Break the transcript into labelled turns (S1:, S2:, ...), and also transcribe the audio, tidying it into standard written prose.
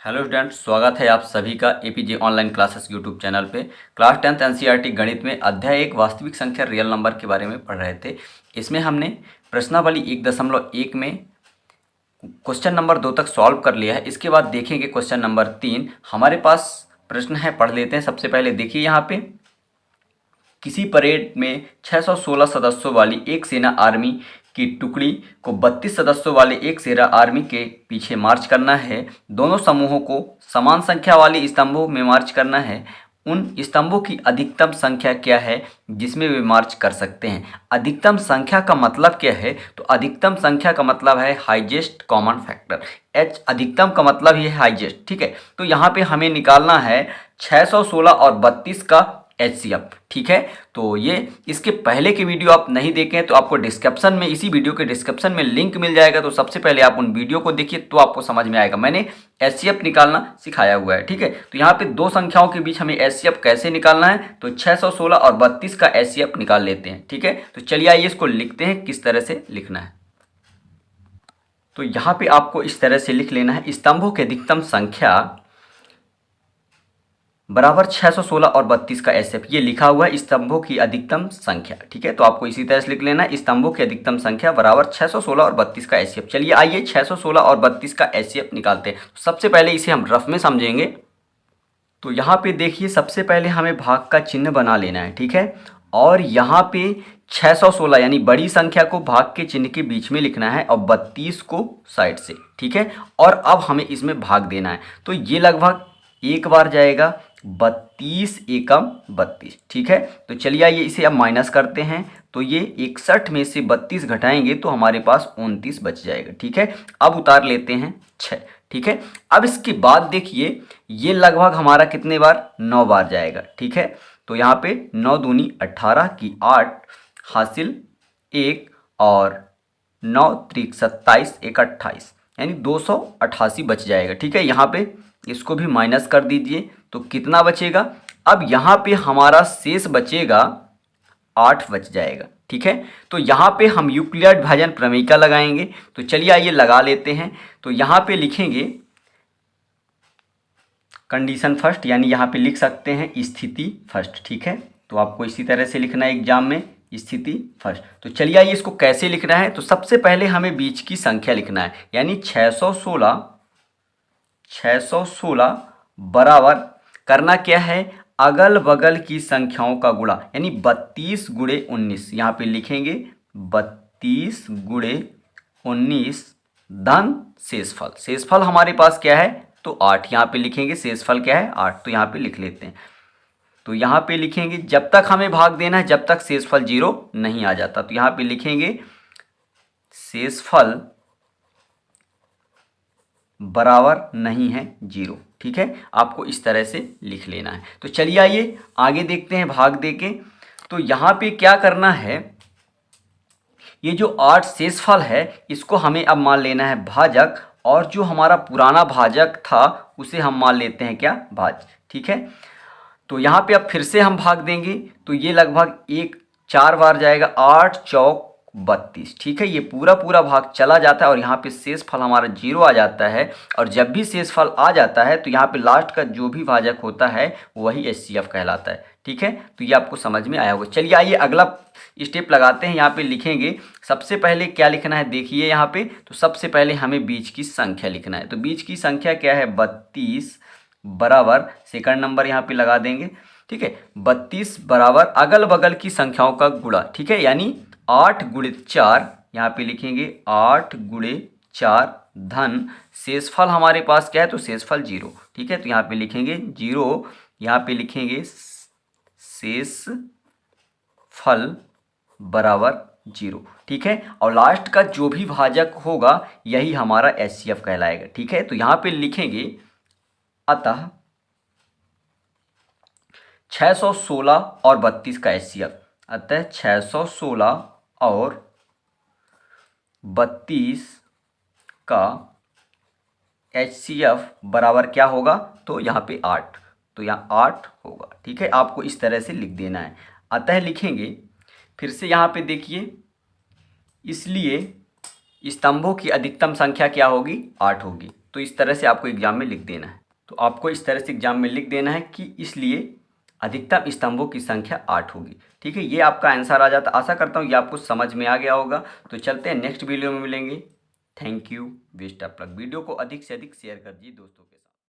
S1: Hello students, स्वागत है आप सभी का APJ online classes YouTube channel पे। क्लास 10th एनसीईआरटी गणित में अध्याय 1 वास्तविक संख्या रियल नंबर के बारे में पढ़ रहे थे। इसमें हमने प्रश्नावली 1.1 में क्वेश्चन नंबर 2 तक सॉल्व कर लिया है। इसके बाद देखेंगे क्वेश्चन नंबर 3। हमारे पास प्रश्न है, पढ़ लेते हैं। सबसे पहले देखिए, यहाँ पे किसी परेड में 616 सदस्यों वाली एक सेना आर्मी की टुकड़ी को 32 सदस्यों वाले एक सेना आर्मी के पीछे मार्च करना है। दोनों समूहों को समान संख्या वाले स्तंभों में मार्च करना है। उन स्तंभों की अधिकतम संख्या क्या है जिसमें वे मार्च कर सकते हैं। अधिकतम संख्या का मतलब क्या है? तो अधिकतम संख्या का मतलब है हाईएस्ट कॉमन फैक्टर। एच अधिकतम का मतलब ही है हाईएस्ट। ठीक है, तो यहाँ पे हमें निकालना है 616 और 32 का एचसीएफ। ठीक है, तो ये इसके पहले के वीडियो आप नहीं देखें तो आपको डिस्क्रिप्शन में, इसी वीडियो के डिस्क्रिप्शन में लिंक मिल जाएगा। तो सबसे पहले आप उन वीडियो को देखिए तो आपको समझ में आएगा। मैंने एचसीएफ निकालना सिखाया हुआ है। ठीक है, तो यहाँ पे दो संख्याओं के बीच हमें एचसीएफ कैसे निकालना है, तो 616 और 32 का एचसीएफ निकाल लेते हैं। ठीक है, तो चलिए आइए इसको लिखते हैं किस तरह से लिखना है। तो यहाँ पे आपको इस तरह से लिख लेना है, स्तंभों की अधिकतम संख्या बराबर 616 और 32 का एचसीएफ। ये लिखा हुआ है स्तंभों की अधिकतम संख्या। ठीक है, तो आपको इसी तरह से लिख लेना है, स्तंभों की अधिकतम संख्या बराबर 616 और 32 का एचसीएफ। चलिए आइए 616 और 32 का एचसीएफ निकालते हैं। सबसे पहले इसे हम रफ में समझेंगे। तो यहाँ पे देखिए, सबसे पहले हमें भाग का चिन्ह बना लेना है। ठीक है, और यहाँ पे 616 यानी बड़ी संख्या को भाग के चिन्ह के बीच में लिखना है और 32 को साइड से। ठीक है, और अब हमें इसमें भाग देना है। तो ये लगभग एक बार जाएगा, 32 एकम 32। ठीक है, तो चलिए आइए इसे अब माइनस करते हैं। तो ये 61 में से 32 घटाएंगे तो हमारे पास 29 बच जाएगा। ठीक है, अब उतार लेते हैं 6। ठीक है, अब इसके बाद देखिए, ये लगभग हमारा कितने बार, 9 बार जाएगा। ठीक है, तो यहाँ पे 9 दूनी 18 की 8 हासिल 1 और 9 त्रिक 27 1 28 यानी 288 बच जाएगा। ठीक है, यहाँ पे इसको भी माइनस कर दीजिए तो कितना बचेगा। अब यहाँ पे हमारा शेष बचेगा 8 बच जाएगा। ठीक है, तो यहाँ पे हम यूक्लिड विभाजन प्रमेय लगाएंगे। तो चलिए आइए लगा लेते हैं। तो यहाँ पे लिखेंगे कंडीशन फर्स्ट, यानी यहाँ पे लिख सकते हैं स्थिति फर्स्ट। ठीक है, तो आपको इसी तरह से लिखना है एग्जाम में, स्थिति फर्स्ट। तो चलिए आइए इसको कैसे लिखना है। तो सबसे पहले हमें बीच की संख्या लिखना है, यानी 616 बराबर करना क्या है, अगल बगल की संख्याओं का गुणा, यानी 32 गुणे 19। यहाँ पे लिखेंगे 32 गुणे 19 धन शेषफल। शेषफल हमारे पास क्या है, तो 8। यहाँ पे लिखेंगे शेषफल क्या है, 8। तो यहाँ पे लिख लेते हैं। तो यहाँ पे लिखेंगे, जब तक हमें भाग देना है जब तक शेषफल 0 नहीं आ जाता। तो यहाँ पे लिखेंगे शेषफल बराबर नहीं है 0। ठीक है, आपको इस तरह से लिख लेना है। तो चलिए आइए आगे देखते हैं भाग देके। तो यहाँ पे क्या करना है, ये जो 8 शेषफल है इसको हमें अब मान लेना है भाजक, और जो हमारा पुराना भाजक था उसे हम मान लेते हैं क्या, भाज्य। ठीक है, तो यहाँ पे अब फिर से हम भाग देंगे। तो ये लगभग 4 बार जाएगा, 8 चौक 32। ठीक है, ये पूरा पूरा भाग चला जाता है और यहाँ पे शेषफल हमारा 0 आ जाता है। और जब भी शेषफल आ जाता है तो यहाँ पे लास्ट का जो भी भाजक होता है वही एचसीएफ कहलाता है। ठीक है, तो ये आपको समझ में आया होगा। चलिए आइए अगला स्टेप लगाते हैं। यहाँ पे लिखेंगे, सबसे पहले क्या लिखना है, देखिए यहाँ पे। तो सबसे पहले हमें बीच की संख्या लिखना है। तो बीच की संख्या क्या है, 32 बराबर, सेकंड नंबर यहाँ पे लगा देंगे। ठीक है, 32 बराबर अगल बगल की संख्याओं का गुणा। ठीक है, यानी 8 गुणे 4, यहाँ पे लिखेंगे 8 गुणे 4 धन शेषफल हमारे पास क्या है, तो शेषफल 0। ठीक है, तो यहाँ पे लिखेंगे 0, यहाँ पे लिखेंगे शेषफल बराबर 0। ठीक है, और लास्ट का जो भी भाजक होगा यही हमारा एचसीएफ कहलाएगा। ठीक है, तो यहाँ पे लिखेंगे अतः 616 और 32 का एचसीएफ। अतः 616 और 32 का एचसीएफ बराबर क्या होगा, तो यहाँ पे 8। तो यहाँ 8 होगा। ठीक है, आपको इस तरह से लिख देना है। अतः लिखेंगे फिर से, यहाँ पे देखिए, इसलिए स्तंभों की अधिकतम संख्या क्या होगी, 8 होगी। तो इस तरह से आपको एग्जाम में लिख देना है। तो आपको इस तरह से एग्जाम में लिख देना है कि इसलिए अधिकतम स्तंभों की संख्या 8 होगी। ठीक है, ये आपका आंसर आ जाता। आशा करता हूँ ये आपको समझ में आ गया होगा। तो चलते हैं नेक्स्ट वीडियो में मिलेंगे। Thank you, best of luck. Video को अधिक से अधिक शेयर कर दीजिए दोस्तों के।